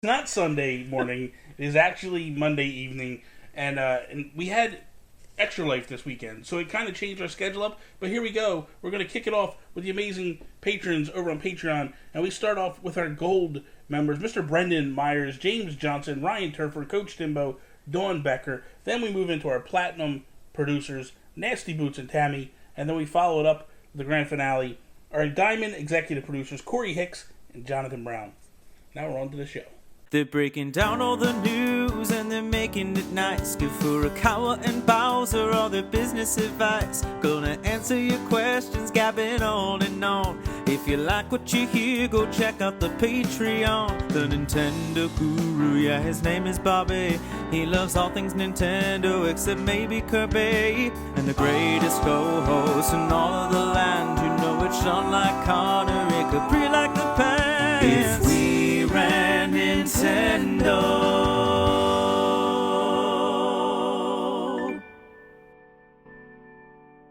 not Sunday morning. It is actually Monday evening, and we had Extra Life this weekend, so it kind of changed our schedule up. But here we go. We're going to kick it off with the amazing patrons over on Patreon, and we start off with our gold members: Mr. Brendan Myers, James Johnson, Ryan Turford, Coach Timbo, Dawn Becker. Then we move into our platinum producers, Nasty Boots and Tammy, and then we follow it up with the grand finale, our diamond executive producers, Corey Hicks and Jonathan Brown. Now we're on to the show. They're breaking down all the news and they're making it nice. Good for a Kawa and Bowser, all their business advice. Gonna answer your questions, gabbing on and on. If you like what you hear, go check out the Patreon. The Nintendo Guru, yeah, his name is Bobby. He loves all things Nintendo except maybe Kirby. And the greatest co-host in all of the land. You know it's Sean like Connery, Capri like the pants. If we ran Nintendo.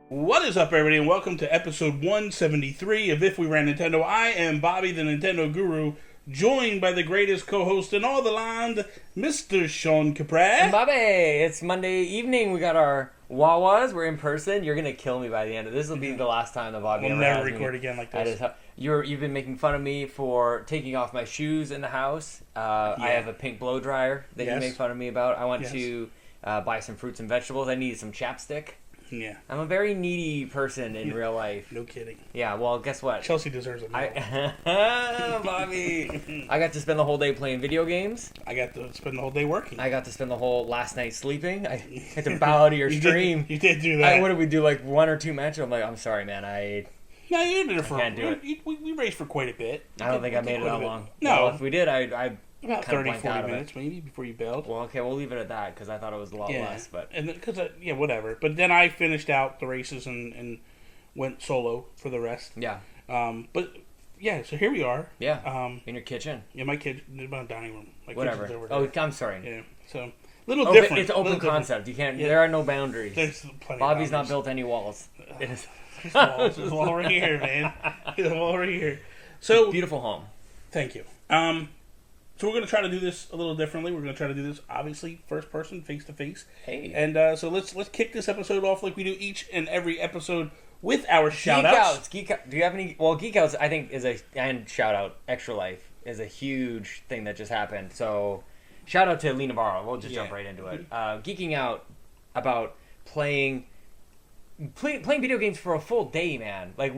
What is up, everybody, and welcome to episode 173 of If We Ran Nintendo. I am Bobby, the Nintendo Guru, joined by the greatest co-host in all the land, Mr. Sean Capri. And Bobby, it's Monday evening. We got our Wawas. We're in person. You're gonna kill me by the end of this. This will be the last time that Bobby We'll ever never has record me. again like this. You've been making fun of me for taking off my shoes in the house. I have a pink blow dryer that you make fun of me about. I went to buy some fruits and vegetables. I needed some chapstick. Yeah. I'm a very needy person in real life. No kidding. Yeah, well, guess what? Chelsea deserves a medal. Bobby! I got to spend the whole day playing video games. I got to spend the whole day working. I got to spend the whole last night sleeping. I had to bow out of your stream. You did do that. What did we do, like one or two matches? I'm like, I'm sorry, man. No, you did it for. Can't do it. We raced for quite a bit. I don't think I made it that long. No. Well, if we did, I about kind of 30, blanked 40 out of minutes maybe before you bailed. Well, okay, we'll leave it at that because I thought it was a lot less. But and because whatever. But then I finished out the races and went solo for the rest. Yeah. But yeah, so here we are. Yeah. In your kitchen. Yeah, my dining room. My Whatever. Over Oh, there. I'm sorry. Yeah. So little different. It's open concept. You can't. Yeah. There are no boundaries. There's plenty. Bobby's of not built any walls. There's walls right here, man. There's a wall right here. So beautiful home. Thank you. So we're going to try to do this a little differently. We're going to try to do this, obviously, first person, face to face. Hey. And so let's kick this episode off like we do each and every episode with our shout-outs. Geek Outs. Do you have any? Well, Geek Outs, I think, and shout out, Extra Life, is a huge thing that just happened. So, shout out to Lee Navarro. We'll just jump right into it. Geeking out about playing video games for a full day, man. Like,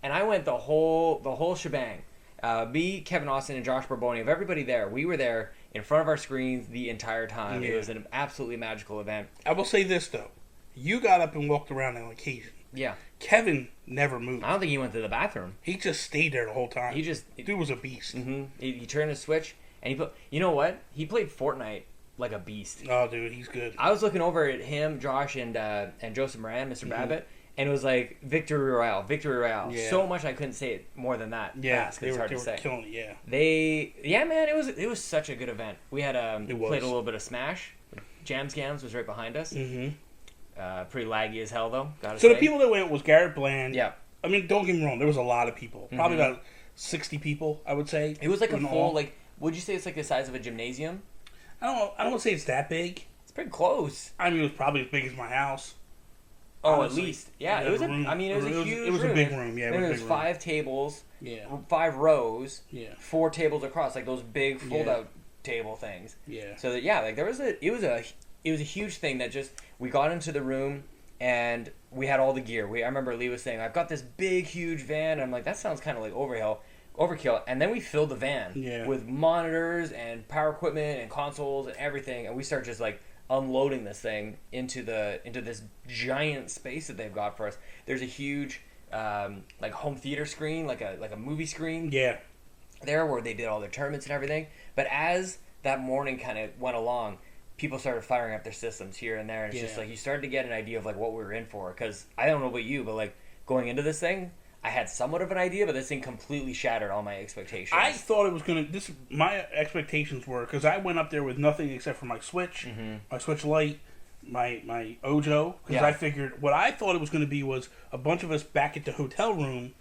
I went the whole shebang. Me, Kevin Austin, and Josh Barboni, of everybody there, we were there in front of our screens the entire time. Yeah. It was an absolutely magical event. I will say this, though. You got up and walked around on occasion. Yeah. Kevin never moved. I don't think he went to the bathroom. He just stayed there the whole time. Dude was a beast. Mm-hmm. He turned his switch, and you know what? He played Fortnite like a beast. Oh, dude, he's good. I was looking over at him, Josh, and Joseph Moran, Mr. Babbitt, and it was like Victory Royale. Yeah. So much I couldn't say it more than that. Yeah, fast, it's hard to say. Killing it. Man, it was such a good event. We had played a little bit of Smash. Jam Scams was right behind us. Mm-hmm. Pretty laggy as hell though. The people that went was Garrett Bland. Yeah. I mean, don't get me wrong. There was a lot of people. Probably about 60 people, I would say. It was like a full would you say it's like the size of a gymnasium? I don't want to say it's that big. It's pretty close. I mean, it was probably as big as my house. Oh, honestly. At least. Yeah, it was a huge It was a big room, yeah. There was 5 tables, 5 rows, 4 tables across, like those big fold-out table things. Yeah. So that it was a huge thing that just we got into the room and we had all the gear. I remember Lee was saying, "I've got this big, huge van." And I'm like, that sounds kind of like overkill. And then we filled the van with monitors and power equipment and consoles and everything, and we start just like unloading this thing into this giant space that they've got for us. There's a huge like home theater screen, like a movie screen. Yeah. There where they did all their tournaments and everything. But as that morning kind of went along, people started firing up their systems here and there. And it's just like you started to get an idea of like what we were in for. Because I don't know about you, but like going into this thing, I had somewhat of an idea, but this thing completely shattered all my expectations. I thought it was going to... My expectations were... Because I went up there with nothing except for my Switch, my Switch Lite, my Ojo. Because I figured... What I thought it was going to be was a bunch of us back at the hotel room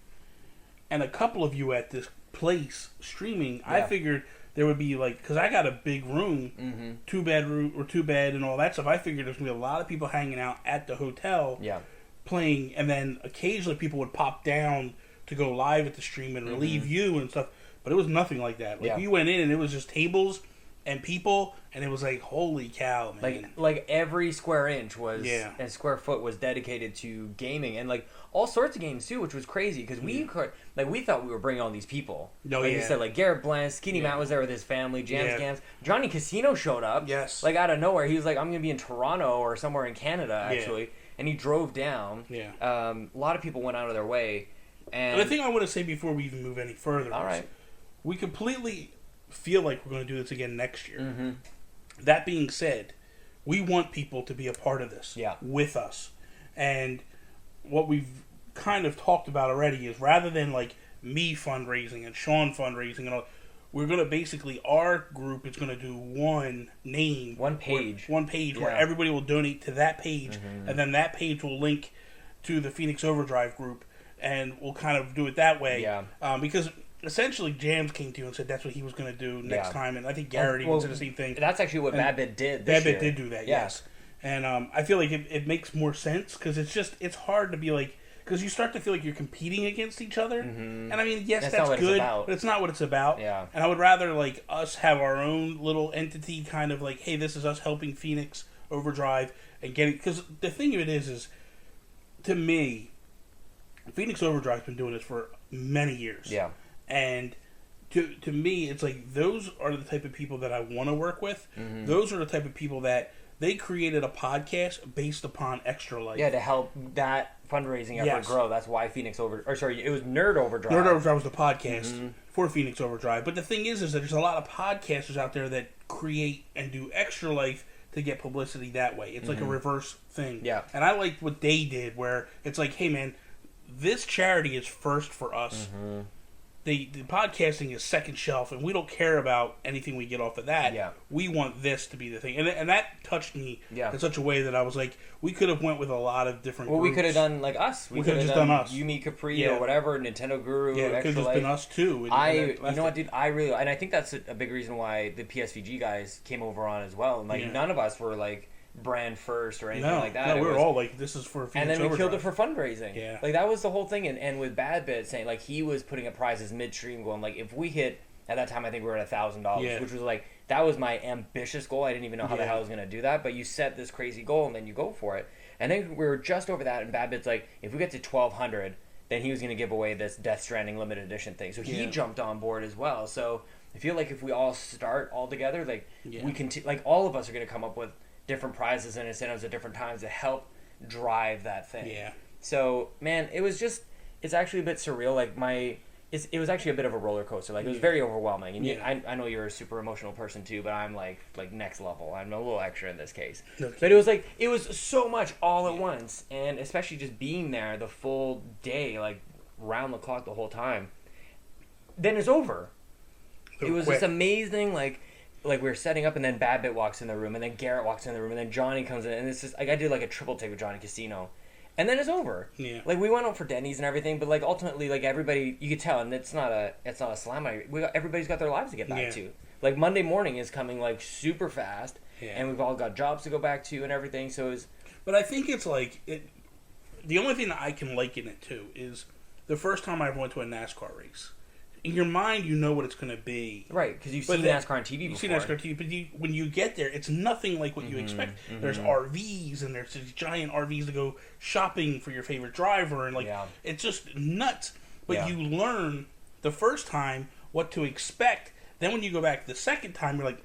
and a couple of you at this place streaming. I figured there would be like, because I got a big room, 2 bed and all that stuff. I figured there's gonna be a lot of people hanging out at the hotel, playing, and then occasionally people would pop down to go live at the stream and relieve you and stuff. But it was nothing like that. Like we went in and it was just tables and people, and it was like, holy cow, man. Like every square inch was and square foot was dedicated to gaming, and like all sorts of games too, which was crazy because we thought we were bringing all these people. Like you said, like Garrett Blanc, Skinny Matt was there with his family, Jams Gams, Johnny Casino showed up. Yes. Like out of nowhere, he was like, I'm gonna be in Toronto or somewhere in Canada actually, and he drove down. A lot of people went out of their way. And the thing I want to say before we even move any further is we completely feel like we're going to do this again next year. That being said, we want people to be a part of this with us. And what we've kind of talked about already is rather than like me fundraising and Sean fundraising and all, we're going to basically, our group is going to do one page where everybody will donate to that page, and then that page will link to the Phoenix Overdrive group, and we'll kind of do it that way. Because essentially Jams came to you and said that's what he was going to do next time, and I think Garrett even said the same thing. That's actually what Babbitt did this year. Did do that, yes. And I feel like it makes more sense because it's hard to be like, because you start to feel like you're competing against each other. And I mean, yes, that's good, but it's not what it's about. And I would rather like us have our own little entity, kind of like, hey, this is us helping Phoenix Overdrive and getting, because the thing of it is to me, Phoenix Overdrive's been doing this for many years. And to me, it's like those are the type of people that I want to work with. Those are the type of people that they created a podcast based upon Extra Life. To help that fundraising effort grow. That's why Phoenix Overdrive. It was Nerd Overdrive. Nerd Overdrive was the podcast for Phoenix Overdrive. But the thing is that there's a lot of podcasters out there that create and do Extra Life to get publicity that way. It's like a reverse thing. And I liked what they did, where it's like, hey man, this charity is first for us. The podcasting is second shelf, and we don't care about anything we get off of that. We want this to be the thing, and that touched me in such a way that I was like, we could have went with a lot of different. Well, groups. We could have done like us. We could have just done us. Yumi Capri or whatever, Nintendo Guru. Yeah, it could have just been us too. You know what, dude? I really, and I think that's a big reason why the PSVG guys came over on as well. Like none of us were like brand first or anything like that. No, we were all like, this is for Phoenix and then we Overdrive. killed it for fundraising. Like that was the whole thing. And with Bad Bit saying like he was putting up prizes midstream, going like, if we hit, at that time I think we were at $1,000, which was like, that was my ambitious goal. I didn't even know how the hell I was going to do that, but you set this crazy goal and then you go for it. And then we were just over that, and Bad Bit's like, if we get to 1,200, then he was going to give away this Death Stranding limited edition thing. So he jumped on board as well. So I feel like if we all start all together, like we can, like all of us are going to come up with different prizes and incentives at different times to help drive that thing. So, man, it was just, it's actually a bit surreal. Like it was actually a bit of a roller coaster. Like it was very overwhelming. And I know you're a super emotional person too, but I'm like next level. I'm a little extra in this case. But it was so much all at once, and especially just being there the full day, like round the clock the whole time. Then it's over. It was this amazing, like we were setting up, and then Bad Bit walks in the room, and then Garrett walks in the room, and then Johnny comes in, and it's just like I did like a triple take with Johnny Casino, and then it's over. Like we went out for Denny's and everything, but like ultimately, like everybody, you could tell, and it's not a slam. Everybody's got their lives to get back to. Like Monday morning is coming like super fast, and we've all got jobs to go back to and everything. So it's. But I think it's like the only thing that I can liken it to is the first time I ever went to a NASCAR race. In your mind, you know what it's going to be. Right, because you've seen NASCAR on TV before. You've seen NASCAR on TV, but when you get there, it's nothing like what you expect. There's RVs, and there's these giant RVs to go shopping for your favorite driver, and like it's just nuts. But you learn the first time what to expect. Then when you go back the second time, you're like,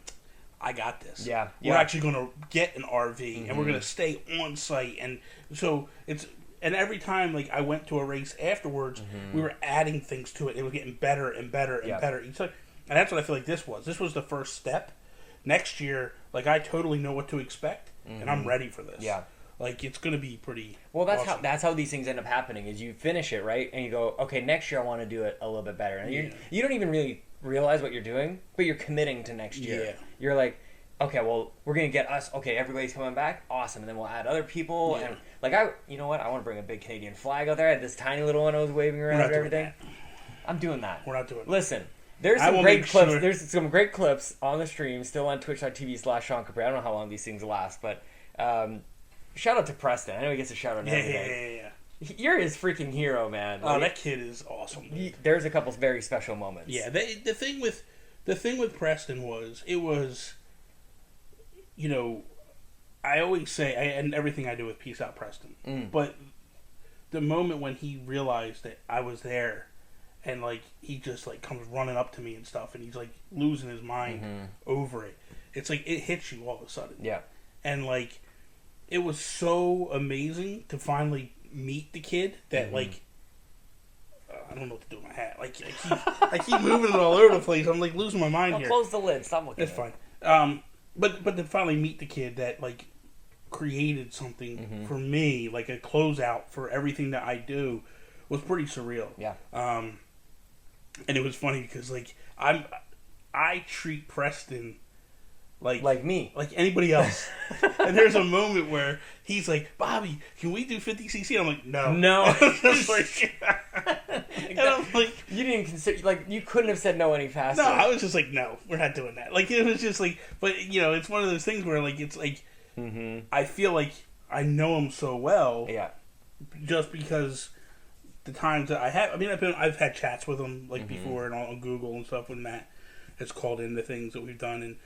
I got this. We're actually going to get an RV, and we're going to stay on site. And so it's... And every time, like, I went to a race afterwards, we were adding things to it. It was getting better and better and better each time. And that's what I feel like this was. This was the first step. Next year, like, I totally know what to expect, and I'm ready for this. Like, it's going to be pretty awesome. That's how these things end up happening, is you finish it, right? And you go, okay, next year I want to do it a little bit better. And you don't even really realize what you're doing, but you're committing to next year. You're like, okay, well, we're going to get us, okay, everybody's coming back, awesome, and then we'll add other people, and, like, you know what, I want to bring a big Canadian flag out there. I had this tiny little one I was waving around and everything. I'm doing that. We're not doing it. Listen, There's some great clips. There's some great clips on the stream, still on twitch.tv/Sean Capri. I don't know how long these things last, but shout out to Preston. I know he gets a shout out. Yeah. You're his freaking hero, man. Oh, that kid is awesome. There's a couple very special moments. Yeah, the thing with Preston was, you know, I always say, and everything I do with Peace Out Preston, but the moment when he realized that I was there, and like he just like comes running up to me and stuff, and he's like losing his mind over it. It's like it hits you all of a sudden. Yeah, and like it was so amazing to finally meet the kid that like I don't know what to do with my hat. Like I keep moving it all over the place. I'm like losing my mind here. Close the lid. Stop looking. It's fine. But to finally meet the kid that like created something for me, like a closeout for everything that I do, was pretty surreal. Yeah. And it was funny because like I treat Preston like me, like anybody else. And there's a moment where he's like, "Bobby, can we do 50cc?" I'm like, "No." And I'm like, you didn't consider, like, you couldn't have said no any faster. No, I was just like, "No, we're not doing that." Like it was just like, but you know, it's one of those things where like it's like I feel like I know him so well, just because the times that I have. I mean, I've had chats with him like before and on Google and stuff when Matt has called in the things that we've done, and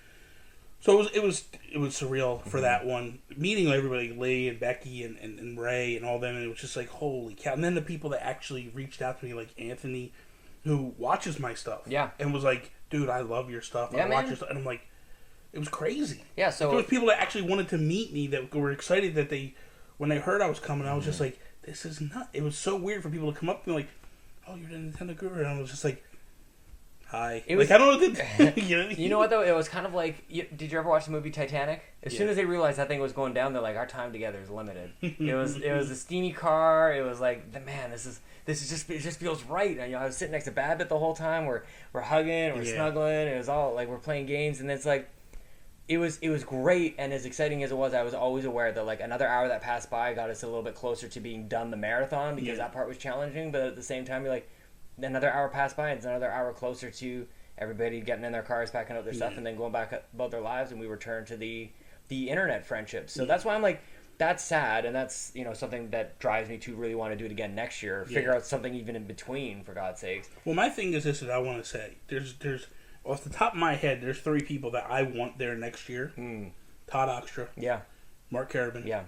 so it was surreal for that one, meeting everybody, Lee and Becky and Ray and all them, and it was just like, holy cow. And then the people that actually reached out to me, like Anthony, who watches my stuff, and was like, "Dude, I love your stuff. I watch your stuff," and I'm like, it was crazy. Yeah, so there was people that actually wanted to meet me that were excited that when they heard I was coming, I was just like, this is not. It was so weird for people to come up to me like, "Oh, you're the Nintendo Guru," and I was just like, "Hi." It was, like, I don't know what to do. You know what though? It was kind of like, did you ever watch the movie Titanic? As soon as they realized that thing was going down, they're like, our time together is limited. It was a steamy car. It was like, man, this is just, it just feels right. And, you know, I was sitting next to Babbitt the whole time. We're hugging, we're snuggling. It was all like we're playing games, and it's like, it was great. And as exciting as it was, I was always aware that like another hour that passed by got us a little bit closer to being done the marathon, because that part was challenging. But at the same time, you're like, another hour passed by, and it's another hour closer to everybody getting in their cars, packing up their stuff, and then going back about their lives, and we return to the internet friendships. So that's why I'm like, that's sad, and that's, you know, something that drives me to really want to do it again next year. Figure out something even in between, for God's sakes. Well, my thing is this that I want to say. There's off the top of my head, there's 3 people that I want there next year. Todd Oxtra. Yeah. Mark Carabin. Yeah.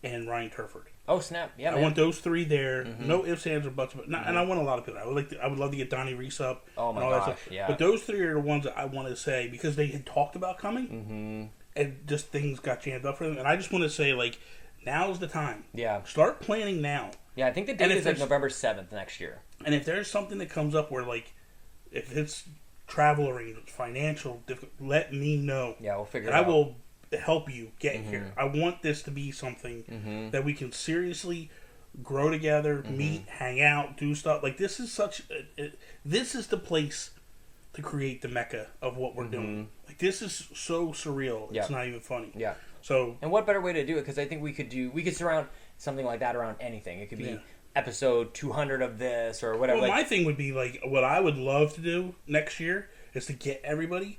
And Ryan Turford. Oh snap! Yeah, man. I want those 3 there. No ifs, ands, or buts. But and I want a lot of people. I would love to get Donnie Reese up. Oh my and all gosh! That stuff. Yeah. But those 3 are the ones that I want to say because they had talked about coming, and just things got jammed up for them. And I just want to say, like, now's the time. Yeah. Start planning now. Yeah, I think the date is like November 7th next year. And if there's something that comes up where, like, if it's travel arrangements, financial, let me know. Yeah, we'll figure it out. I will help you get here. I want this to be something that we can seriously grow together, meet, hang out, do stuff. Like, this is this is the place to create the mecca of what we're doing. Like, this is so surreal. It's not even funny. Yeah. So, and what better way to do it? Because I think we could surround something like that around anything. It could be episode 200 of this or whatever. Well, my thing would be like, what I would love to do next year is to get everybody.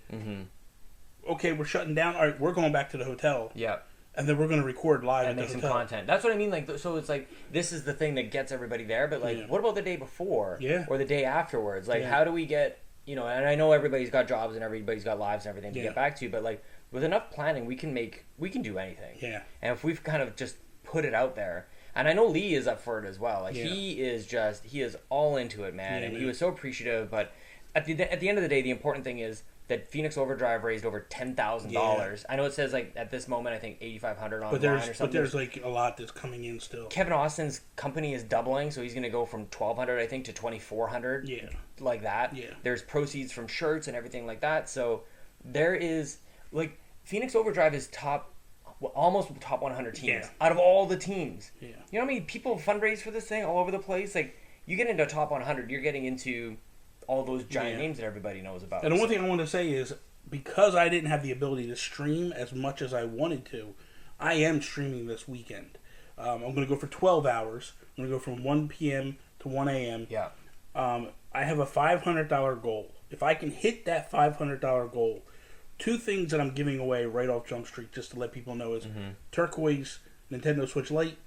Okay, we're shutting down. All right, we're going back to the hotel. Yeah. And then we're going to record live and at make the some content. That's what I mean. Like, so it's like, this is the thing that gets everybody there. But like, what about the day before? Yeah. Or the day afterwards? Like, how do we get, you know? And I know everybody's got jobs and everybody's got lives and everything to get back to. But like, with enough planning, we can do anything. Yeah. And if we've kind of just put it out there, and I know Lee is up for it as well. Like, he is all into it, man. And he was so appreciative. But at the end of the day, the important thing is that Phoenix Overdrive raised over $10,000. I know it says like at this moment I think $8,500 online or something. But there's like a lot that's coming in still. Kevin Austin's company is doubling, so he's going to go from $1,200 I think to $2,400. Yeah, like that. Yeah, there's proceeds from shirts and everything like that. So there is like Phoenix Overdrive is almost top 100 teams out of all the teams. Yeah, you know how many people fundraise for this thing all over the place? Like, you get into top 100, you're getting into all those giant names that everybody knows about. And the one thing I want to say is, because I didn't have the ability to stream as much as I wanted to, I am streaming this weekend. I'm going to go for 12 hours. I'm going to go from 1 p.m. to 1 a.m. Yeah. I have a $500 goal if I can hit that $500 goal, 2 things that I'm giving away right off Jump Street, just to let people know, is turquoise Nintendo Switch Lite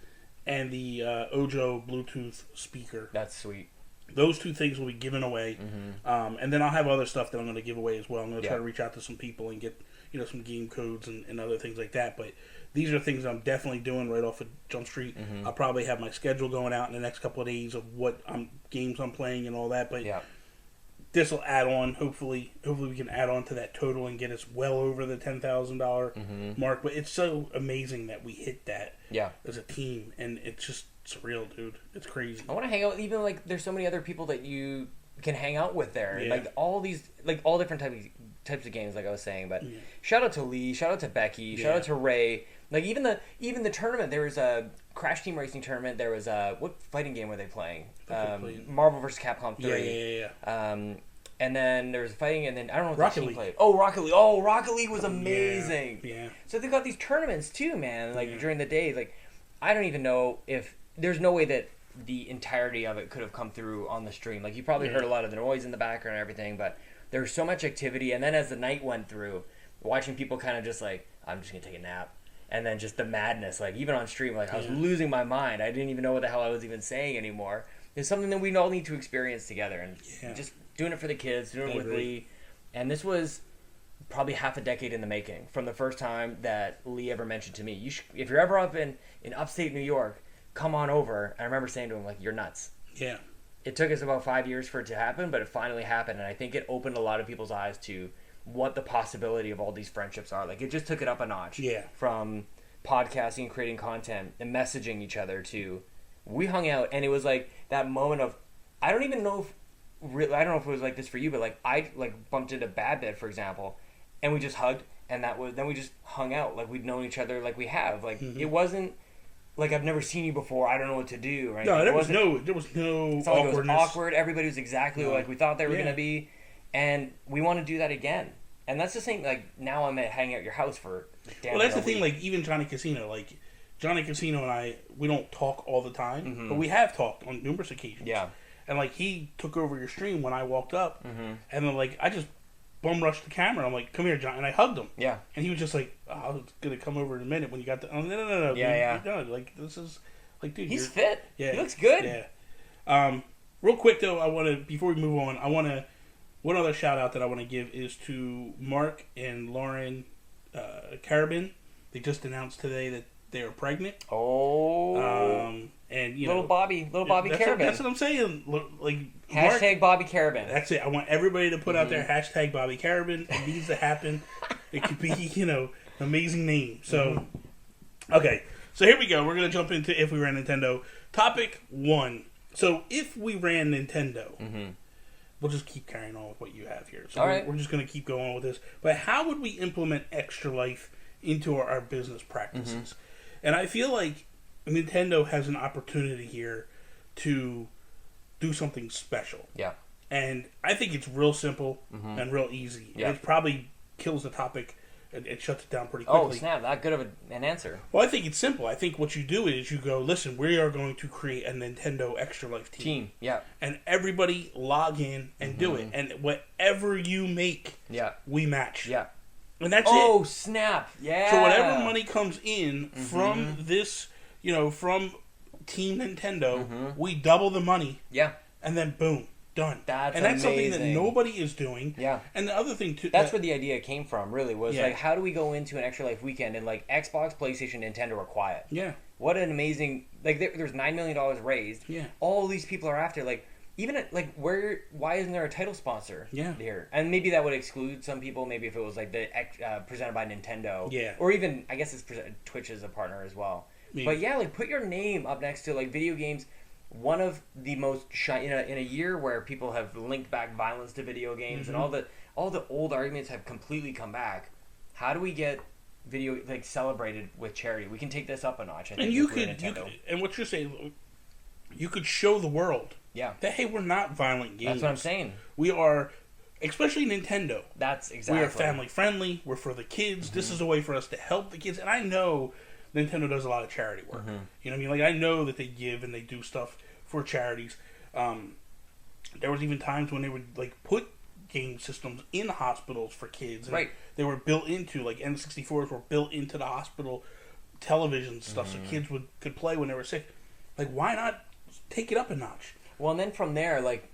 and the Ojo Bluetooth speaker. That's sweet. Those 2 things will be given away, and then I'll have other stuff that I'm going to give away as well. I'm going to try to reach out to some people and get some game codes and other things like that. But these are things I'm definitely doing right off of Jump Street. I'll probably have my schedule going out in the next couple of days of what games I'm playing and all that. But this will add on. Hopefully we can add on to that total and get us well over the $10,000 mark. But it's so amazing that we hit that as a team, and it's just surreal, dude. It's crazy. I want to hang out. Even like, there's so many other people that you can hang out with there. Like all these, like all different types of games, like I was saying. But shout out to Lee, shout out to Becky, shout out to Ray. Like even the tournament, there was a Crash Team Racing tournament. There was a, what fighting game were they playing? Marvel vs. Capcom 3. And then there was fighting, and then I don't know what the team played. Oh, Rocket League. Oh, Rocket League was amazing. Yeah. So they've got these tournaments too, man. Like during the day, like I don't even know if there's no way that the entirety of it could have come through on the stream. Like you probably heard a lot of the noise in the background and everything, but there was so much activity. And then as the night went through, watching people kind of just like, I'm just gonna take a nap. And then just the madness, like even on stream, like I was losing my mind. I didn't even know what the hell I was even saying anymore. It's something that we all need to experience together, and just doing it for the kids, doing it with Lee. And this was probably half a decade in the making from the first time that Lee ever mentioned to me, if you're ever up in upstate New York, come on over. I remember saying to him, like, you're nuts. Yeah. It took us about 5 years for it to happen, but it finally happened, and I think it opened a lot of people's eyes to what the possibility of all these friendships are. Like, it just took it up a notch. Yeah. From podcasting and creating content and messaging each other to, we hung out, and it was like that moment of, I don't know if it was like this for you, but like I like bumped into Bad Bed, for example, and we just hugged, and then we just hung out like we'd known each other like we have. Like it wasn't like I've never seen you before, I don't know what to do. Right? No, there was no awkwardness. It was awkward. Everybody was exactly like we thought they were gonna be, and we want to do that again. And that's the thing. Like now I'm hanging out at your house for. Well, that's the thing. Like even Johnny Casino, like Johnny Casino and I, we don't talk all the time, but we have talked on numerous occasions. Yeah. And like he took over your stream when I walked up, and then like I just bum rushed the camera. I'm like, "Come here, John," and I hugged him. Yeah. And he was just like, oh, "I was gonna come over in a minute when you got the." Oh, no. Yeah, dude, you're done. Like this is like, dude, he's fit. Yeah. He looks good. Yeah. Real quick though, I want to before we move on, one other shout out that I want to give is to Mark and Lauren Carabin. They just announced today that they are pregnant. Oh. And little Bobby Carabin. That's what I'm saying. Like hashtag Mark, Bobby Carabin. That's it. I want everybody to put out there hashtag Bobby Carabin. It needs to happen. It could be, an amazing name. So, okay. So here we go. We're gonna jump into if we ran Nintendo. Topic 1. So if we ran Nintendo, we'll just keep carrying on with what you have here. So we're just gonna keep going with this. But how would we implement Extra Life into our business practices? And I feel like Nintendo has an opportunity here to do something special. Yeah. And I think it's real simple and real easy. Yeah. It probably kills the topic and it shuts it down pretty quickly. Oh, snap. That good of an answer. Well, I think it's simple. I think what you do is you go, listen, we are going to create a Nintendo Extra Life team. Yeah. And everybody log in and do it. And whatever you make, we match. Yeah. And that's it. Oh, snap. Yeah. So whatever money comes in from this, from Team Nintendo, we double the money. Yeah. And then boom, done. That's amazing. Something that nobody is doing. Yeah. And the other thing too. That's where the idea came from, really, was like, how do we go into an Extra Life weekend and like Xbox, PlayStation, Nintendo are quiet? Yeah. What an amazing, like there's $9 million raised. Yeah. All these people are after, like, even like why isn't there a title sponsor here? And maybe that would exclude some people. Maybe if it was like the presented by Nintendo. Yeah. Or even, I guess Twitch is a partner as well. Maybe. But yeah, like put your name up next to like video games. One of the most in a year where people have linked back violence to video games and all the old arguments have completely come back. How do we get video like celebrated with charity? We can take this up a notch. I think, and you could, and what you're saying, you could show the world. Yeah. That hey, we're not violent games. That's what I'm saying. We are, especially Nintendo. That's exactly. We are family friendly. We're for the kids. This is a way for us to help the kids. And I know Nintendo does a lot of charity work. You know what I mean? Like I know that they give and they do stuff for charities. There was even times when they would like put game systems in hospitals for kids. And right. They were built into, like, N64s were built into the hospital television stuff so kids could play when they were sick. Like, why not take it up a notch? Well, and then from there, like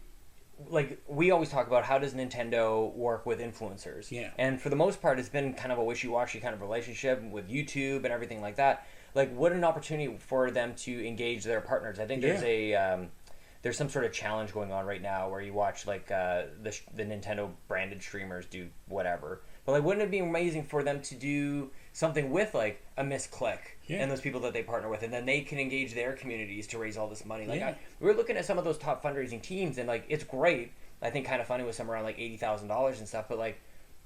we always talk about how does Nintendo work with influencers. Yeah. And for the most part, it's been kind of a wishy-washy kind of relationship with YouTube and everything like that. Like, what an opportunity for them to engage their partners. I think there's some sort of challenge going on right now where you watch, like, the Nintendo branded streamers do whatever. But, like, wouldn't it be amazing for them to do something with, like, a Miss Click and those people that they partner with, and then they can engage their communities to raise all this money. Like, we were looking at some of those top fundraising teams, and, like, it's great. I think kind of funny with some around, like, $80,000 and stuff. But, like,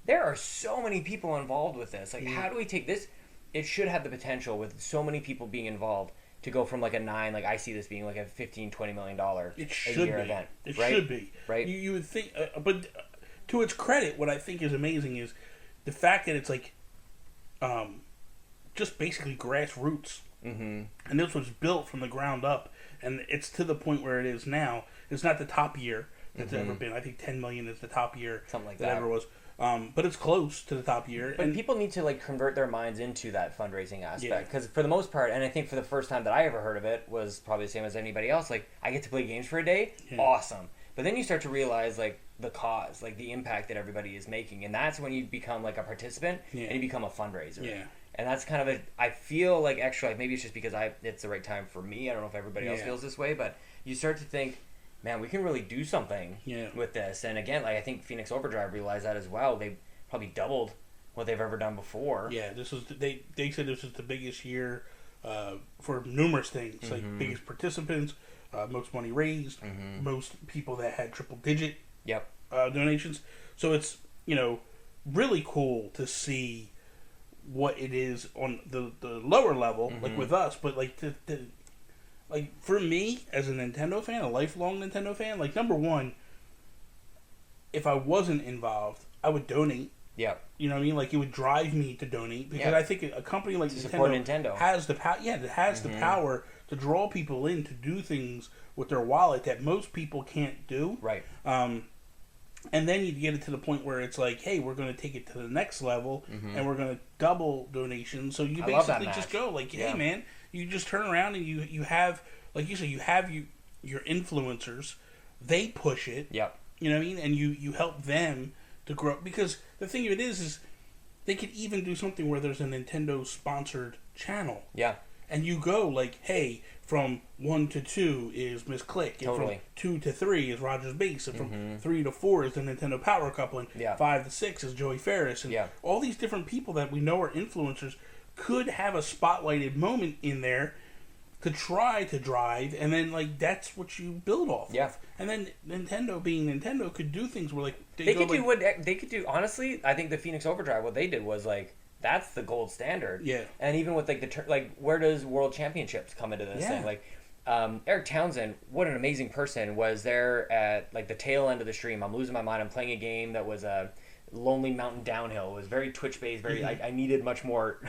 there are so many people involved with this. Like, how do we take this? It should have the potential, with so many people being involved, to go from, like, a 9, like, I see this being, like, a $15-20 million a year event. It should be. Right? You would think, but to its credit, what I think is amazing is the fact that it's, like, just basically grassroots. Mm-hmm. And this was built from the ground up, and it's to the point where it is now. It's not the top year that's ever been. I think 10 million is the top year something like that ever was. But it's close to the top year. But people need to, like, convert their minds into that fundraising aspect. Because for the most part, and I think for the first time that I ever heard of it, was probably the same as anybody else, like, I get to play games for a day? Yeah. Awesome. But then you start to realize, like, the cause, like, the impact that everybody is making. And that's when you become, like, a participant and you become a fundraiser. Yeah. And that's kind of I feel like, actually, like, maybe it's just because it's the right time for me. I don't know if everybody else feels this way, but you start to think, man, we can really do something with this. And again, like, I think Phoenix Overdrive realized that as well. They probably doubled what they've ever done before. Yeah, this was they said this was the biggest year for numerous things, like biggest participants, most money raised, most people that had triple digit donations. So it's, you know, really cool to see what it is on the lower level, like with us, but like like, for me, as a Nintendo fan, a lifelong Nintendo fan, like, number one, if I wasn't involved, I would donate. Yeah. You know what I mean? Like, it would drive me to donate, because I think a company like Nintendo has the power. Yeah, it has the power to draw people in to do things with their wallet that most people can't do. Right. And then you get it to the point where it's like, hey, we're going to take it to the next level, and we're going to double donations. So you basically just go, like, hey, man, you just turn around and you have, like you said, you have your influencers. They push it. Yep. You know what I mean? And you help them to grow. Because the thing of it is they could even do something where there's a Nintendo-sponsored channel. Yeah. And you go, like, hey, from 1 to 2 is Miss Click. And from 2 to 3 is Roger's Base. And from 3 to 4 is the Nintendo Power Couple. And 5 to 6 is Joey Ferris. And all these different people that we know are influencers could have a spotlighted moment in there to try to drive. And then, like, that's what you build off of. And then Nintendo, being Nintendo, could do things where, like... They could do what they could do. Honestly, I think the Phoenix Overdrive, what they did was, like... That's the gold standard. Yeah. And even with, like, where does World Championships come into this thing? Like, Eric Townsend, what an amazing person, was there at, like, the tail end of the stream. I'm losing my mind. I'm playing a game that was a Lonely Mountain Downhill. It was very Twitch-based. Very, I needed much more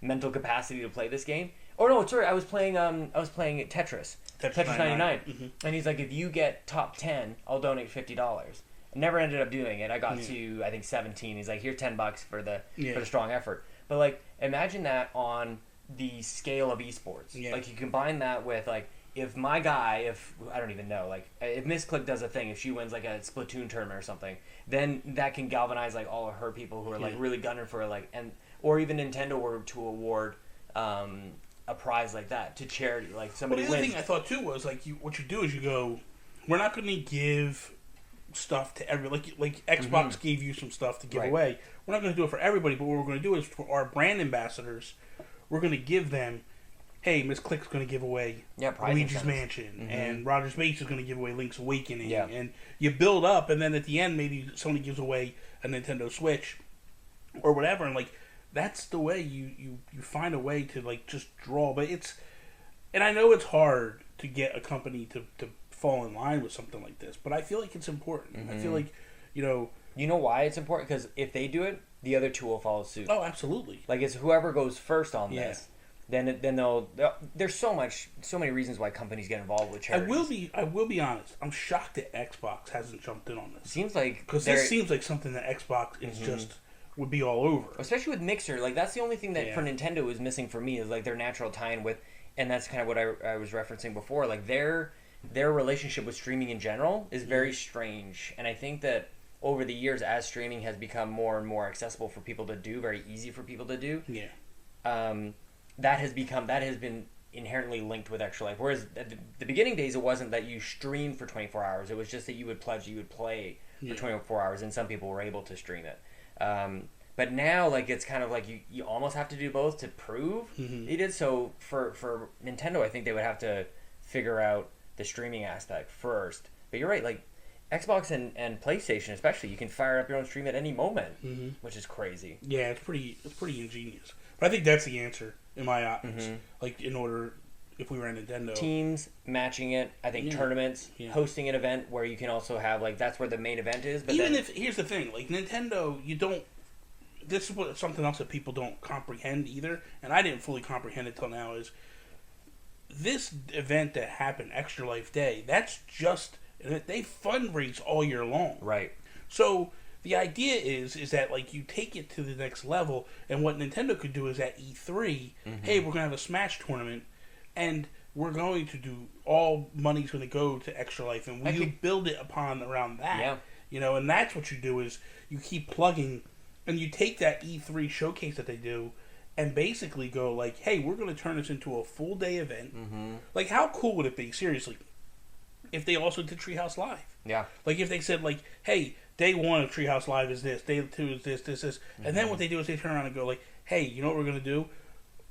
mental capacity to play this game. Oh, no, sorry. I was playing Tetris. Tetris 99. And he's like, if you get top 10, I'll donate $50. I never ended up doing it. I got to, I think, 17. He's like, here's $10 for the strong effort. But, like, imagine that on the scale of esports. Like, you combine that with, like, if my guy, I don't even know, like, if Miss Click does a thing, if she wins, like, a Splatoon tournament or something, then that can galvanize, like, all of her people who are, like, really gunning for, like, or even Nintendo were to award a prize like that to charity. Like, somebody wins. The other thing I thought, too, was, like, what you do is you go, we're not going to give stuff to everybody. Like Xbox gave you some stuff to give away. We're not going to do it for everybody, but what we're going to do is for our brand ambassadors, we're going to give them, hey, Miss Click's going to give away Luigi's Mansion, and Roger's Base is going to give away Link's Awakening, and you build up, and then at the end, maybe somebody gives away a Nintendo Switch or whatever, and, like, that's the way you find a way to, like, just draw. But and I know it's hard to get a company to fall in line with something like this, but I feel like it's important. I feel like, you know why it's important? Because if they do it, the other two will follow suit. Oh, absolutely. Like, it's whoever goes first on this. then there's so many reasons why companies get involved with charities. I will be honest. I'm shocked that Xbox hasn't jumped in on this. Seems like because this seems like something that Xbox is just would be all over. Especially with Mixer, like that's the only thing that for Nintendo is missing for me is like their natural tie-in with, and that's kind of what I was referencing before. Like their relationship with streaming in general is very strange, and I think that over the years, as streaming has become more and more accessible for people to do, very easy for people to do, that has been inherently linked with Extra Life. Whereas at the beginning days, it wasn't that you streamed for 24 hours. It was just that you would play for 24 hours, and some people were able to stream it. But now, like, it's kind of like you almost have to do both to prove you did. So for Nintendo, I think they would have to figure out the streaming aspect first. But you're right, like Xbox and PlayStation especially, you can fire up your own stream at any moment, which is crazy. Yeah, it's pretty ingenious. But I think that's the answer in my eyes. Like, in order, if we were at Nintendo, teams matching it, I think tournaments, hosting an event where you can also have like that's where the main event is. But even if here's the thing, like Nintendo, you don't. This is something else that people don't comprehend either, and I didn't fully comprehend it till now. Is this event that happened, Extra Life Day? That's just they fundraise all year long, right? So the idea is that like you take it to the next level, and what Nintendo could do is at E3, hey, we're gonna have a Smash tournament, and we're going to do all money's going to go to Extra Life, and we build it around that, you know, and that's what you do is you keep plugging, and you take that E3 showcase that they do, and basically go like, hey, we're going to turn this into a full day event. Like, how cool would it be, seriously, if they also did Treehouse Live? Yeah. Like if they said like, hey, day 1 of Treehouse Live is this, day 2 is this, and then what they do is they turn around and go like, hey, you know what we're going to do?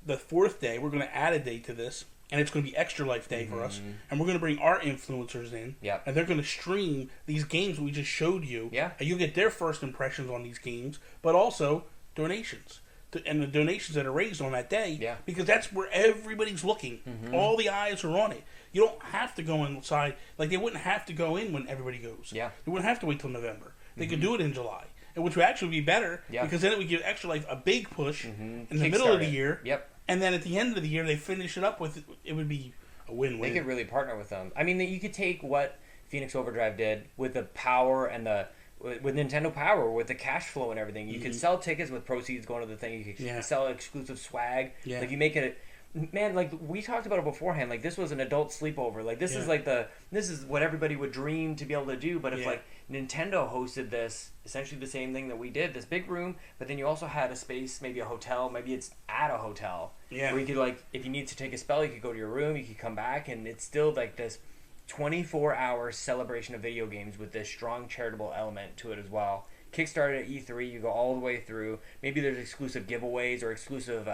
The 4th day, we're going to add a day to this, and it's going to be Extra Life Day for us, and we're going to bring our influencers in, and they're going to stream these games we just showed you, and you'll get their first impressions on these games, but also donations. And the donations that are raised on that day, because that's where everybody's looking. All the eyes are on it. You don't have to go inside. Like, they wouldn't have to go in when everybody goes. They wouldn't have to wait till November. They could do it in July, which would actually be better, because then it would give Extra Life a big push in the middle of the year. And then at the end of the year, they finish it up with, it would be a win-win. They could really partner with them. I mean, you could take what Phoenix Overdrive did with the power and with Nintendo Power, with the cash flow and everything. You could sell tickets with proceeds going to the thing. You could sell exclusive swag. Like, you make it... Man, like, we talked about it beforehand. Like, this was an adult sleepover. Like, this is like this is what everybody would dream to be able to do. But if, like, Nintendo hosted this, essentially the same thing that we did, this big room, but then you also had a space, maybe a hotel, maybe it's at a hotel. Where you could, like, if you need to take a spell, you could go to your room, you could come back, and it's still, like, this 24-hour celebration of video games with this strong charitable element to it as well. Kickstarted at E3, you go all the way through. Maybe there's exclusive giveaways or exclusive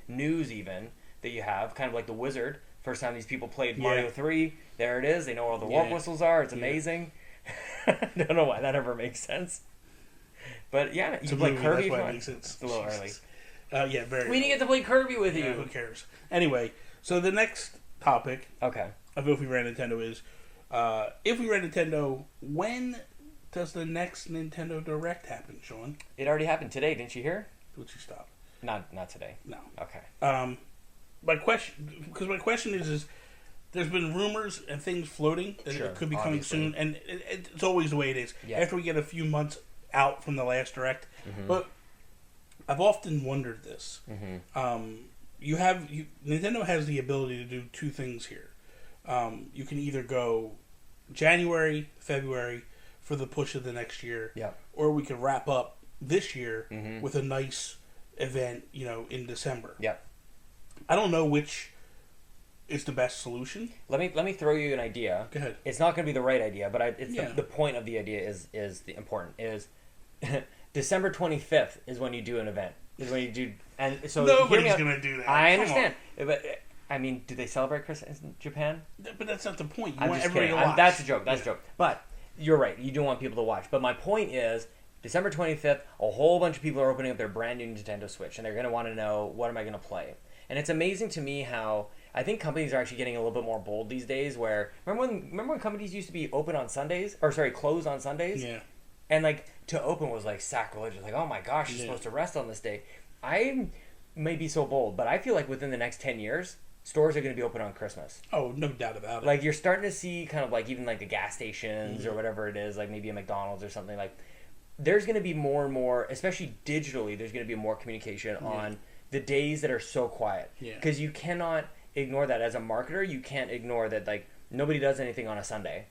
news even that you have, kind of like the Wizard. First time these people played Mario 3, there it is. They know where all the warp whistles are. It's amazing. I don't know why that ever makes sense. But yeah, you play Kirby. That's why it makes sense. It's a little early. Very. We didn't get to play Kirby with you. Who cares? Anyway, so the next topic of If We Ran Nintendo is, if we ran Nintendo, when does the next Nintendo Direct happen, Sean? It already happened today, didn't you hear? Would you stop? Not today. No. Okay. My question is there's been rumors and things floating that it could be coming soon, and it's always the way it is. After we get a few months out from the last Direct, but I've often wondered this. Nintendo has the ability to do two things here. You can either go January, February for the push of the next year, or we could wrap up this year with a nice event, in December. I don't know which is the best solution. Let me throw you an idea. Go ahead. It's not going to be the right idea, but the point of the idea is the important is December 25th is when you do an event. Is when you do, and so nobody's going to do that. I understand, but I mean, do they celebrate Christmas in Japan? But that's not the point. You I'm want just everybody kidding. to watch. That's a joke. That's a joke. But you're right. You do want people to watch. But my point is, December 25th, a whole bunch of people are opening up their brand new Nintendo Switch, and they're going to want to know, what am I going to play? And it's amazing to me how I think companies are actually getting a little bit more bold these days. Where remember when companies used to be open on Sundays, closed on Sundays? Yeah. And like to open was like sacrilegious. Like, oh my gosh, you're supposed to rest on this day. may be so bold, but I feel like within the next 10 years, stores are going to be open on Christmas. Oh, no doubt about it. Like, you're starting to see kind of like even like the gas stations or whatever it is, like maybe a McDonald's or something. Like, there's going to be more and more, especially digitally, there's going to be more communication on the days that are so quiet. Because you cannot ignore that. As a marketer, you can't ignore that, like, nobody does anything on a Sunday.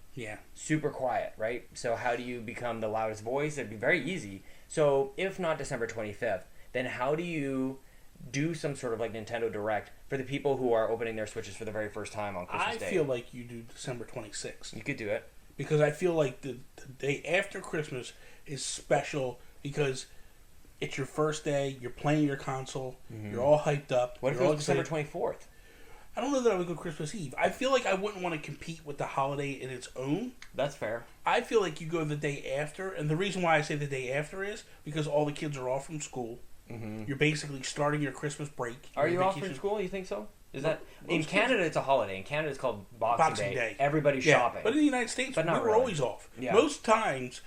Super quiet, right? So how do you become the loudest voice? It'd be very easy. So if not December 25th, then how do you do some sort of like Nintendo Direct for the people who are opening their Switches for the very first time on Christmas Day? I feel like you do December 26th. You could do it. Because I feel like the day after Christmas is special because it's your first day, you're playing your console, you're all hyped up. What if it was December 24th? I don't know that I would go Christmas Eve. I feel like I wouldn't want to compete with the holiday in its own. That's fair. I feel like you go the day after, and the reason why I say the day after is because all the kids are off from school. You're basically starting your Christmas break. Are you off from school? You think so? Is that in Canada? It's a holiday. In Canada, it's called Boxing Day. Everybody's shopping. But in the United States, we were always off. Most times,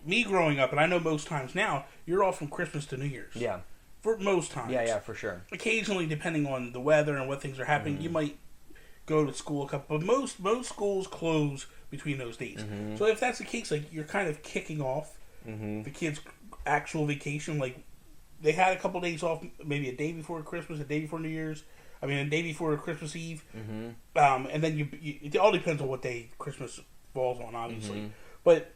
me growing up, and I know most times now, you're off from Christmas to New Year's. For most times. Yeah, for sure. Occasionally, depending on the weather and what things are happening, you might go to school a couple. But most schools close between those days. So if that's the case, like you're kind of kicking off the kids' actual vacation. Like they had a couple days off, maybe a day before Christmas, a day before New Year's. I mean, a day before Christmas Eve. And then it all depends on what day Christmas falls on, obviously. But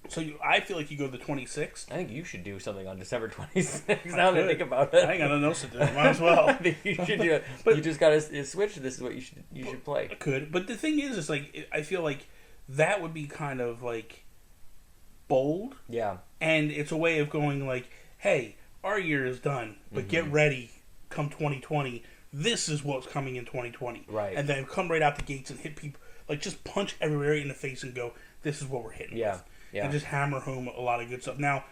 so I feel like you go the 26th. I think you should do something on December 26th. Now that I think about it, I ain't got nothing else to do. Might as well. I think you should do it. But you just got to switch. This is what you should play. I could, but the thing is like I feel like that would be kind of like bold. And it's a way of going like, hey, our year is done, but get ready. Come 2020, this is what's coming in 2020. Right. And then come right out the gates and hit people, like just punch everywhere in the face and go, this is what we're hitting with. And just hammer home a lot of good stuff. Now,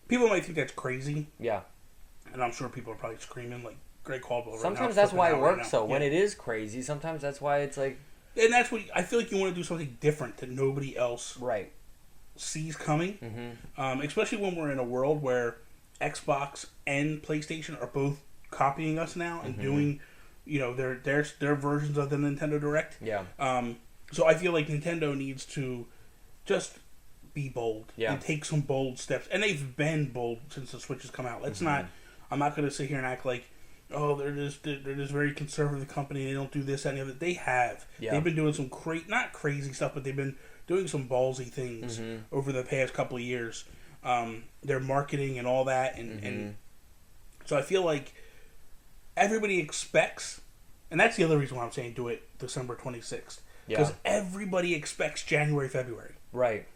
people might think that's crazy. And I'm sure people are probably screaming like Greg Caldwell right now. Sometimes that's why it works, though. When it is crazy, sometimes that's why it's like... And that's what... I feel like you want to do something different that nobody else sees coming. Especially when we're in a world where Xbox and PlayStation are both copying us now and doing, their versions of the Nintendo Direct. So I feel like Nintendo needs to just be bold and take some bold steps. And they've been bold since the Switch has come out. Let's not... I'm not going to sit here and act like, oh, they're this very conservative company. They don't do this, that, and the other. They have. They've been doing some not crazy stuff, but they've been doing some ballsy things over the past couple of years. Their marketing and all that. And so I feel like everybody expects, and that's the other reason why I'm saying do it December 26th. Because everybody expects January, February.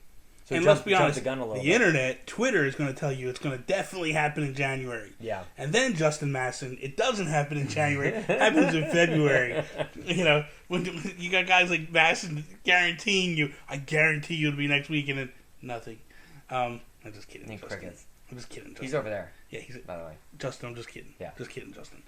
So and let's be honest, the internet, Twitter is going to tell you it's going to definitely happen in January. And then Justin Masson, it doesn't happen in January, it happens in February. When you got guys like Masson guaranteeing you, I guarantee you it'll be next week, and then nothing. I'm just kidding. I'm just kidding, Justin. He's over there. Yeah, he's by the way. Justin, I'm just kidding. Just kidding, Justin.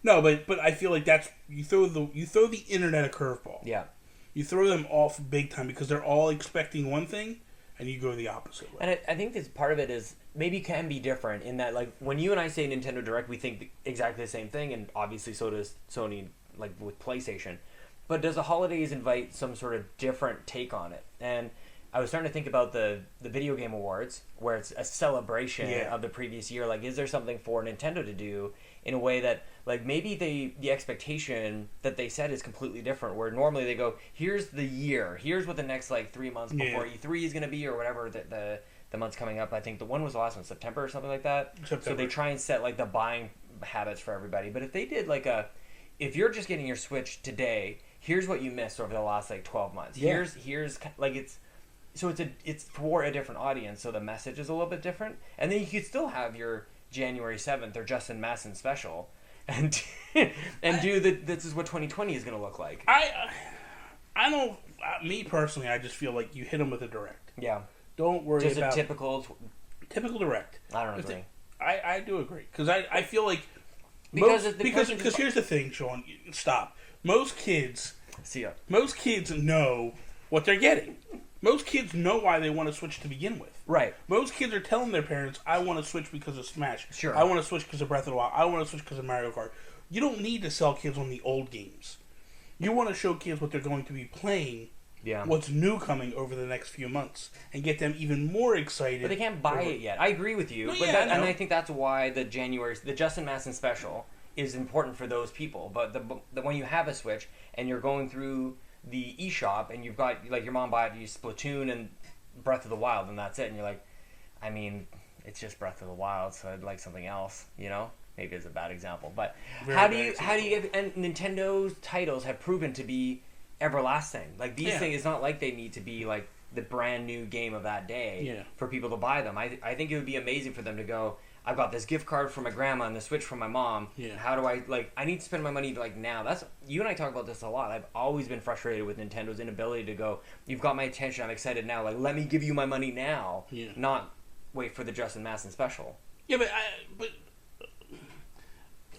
No, but I feel like that's you throw the internet a curveball. You throw them off big time because they're all expecting one thing, and you go the opposite way. And I think this part of it is maybe can be different in that, like, when you and I say Nintendo Direct, we think exactly the same thing, and obviously so does Sony, like with PlayStation. But does the holidays invite some sort of different take on it? And I was starting to think about the Video Game Awards, where it's a celebration of the previous year. Like, is there something for Nintendo to do in a way that, like, maybe the expectation that they set is completely different, where normally they go, here's the year, here's what the next, like, 3 months before E3 is going to be, or whatever the month's coming up. I think the one was the last one, September or something like that. So they try and set, like, the buying habits for everybody. But if they did, like, if you're just getting your Switch today, here's what you missed over the last, like, 12 months. Here's like, it's for a different audience, so the message is a little bit different. And then you could still have your January 7th or Justin Masson special and this is what 2020 is going to look like. I don't, me personally, I just feel like you hit them with a direct. Don't worry just about... Just a typical direct. I don't agree. I do agree. Because I feel like... Because here's the thing, Sean. Stop. Most kids know what they're getting. Most kids know why they want to Switch to begin with. Right. Most kids are telling their parents, I want to Switch because of Smash. Sure. I want to Switch because of Breath of the Wild. I want to Switch because of Mario Kart. You don't need to sell kids on the old games. You want to show kids what they're going to be playing, what's new coming over the next few months, and get them even more excited. But they can't buy it yet. I agree with you. And I think that's why the Justin Masson special is important for those people. But when you have a Switch and you're going through the eShop and you've got, like, your mom bought you Splatoon and Breath of the Wild and that's it, and you're like, I mean, it's just Breath of the Wild, so I'd like something else, you know? Maybe it's a bad example, but how do you get, and Nintendo's titles have proven to be everlasting. Like, these things, it's not like they need to be like the brand new game of that day for people to buy them. I think it would be amazing for them to go, I've got this gift card from my grandma and the Switch from my mom. Yeah. How do I, like, I need to spend my money, like, now. That's, you and I talk about this a lot. I've always been frustrated with Nintendo's inability to go, you've got my attention, I'm excited now. Like, let me give you my money now. Yeah. Not wait for the Justin Masson special. Yeah, but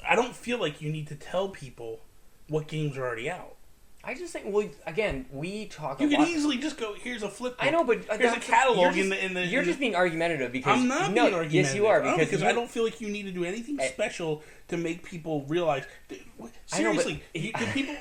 I don't feel like you need to tell people what games are already out. I just think, well, again, we talk a lot. You can easily just go, here's a flip book. I know, but here's a catalog in the... You're just being argumentative because... I'm not being argumentative. Yes, you are. Because I don't feel like you need to do anything special to make people realize... Seriously, do people...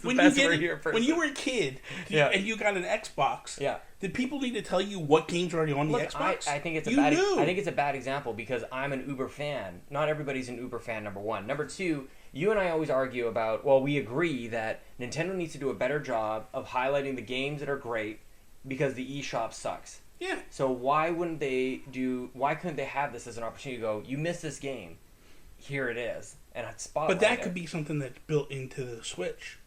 when you were a kid and you got an Xbox, did people need to tell you what games are already on the Xbox? I think it's a bad example because I'm an Uber fan. Not everybody's an Uber fan, number one. Number two... You and I always argue about, well, we agree that Nintendo needs to do a better job of highlighting the games that are great because the eShop sucks. Yeah. So why couldn't they have this as an opportunity to go, you missed this game, here it is, and spotlight it. But that could be something that's built into the Switch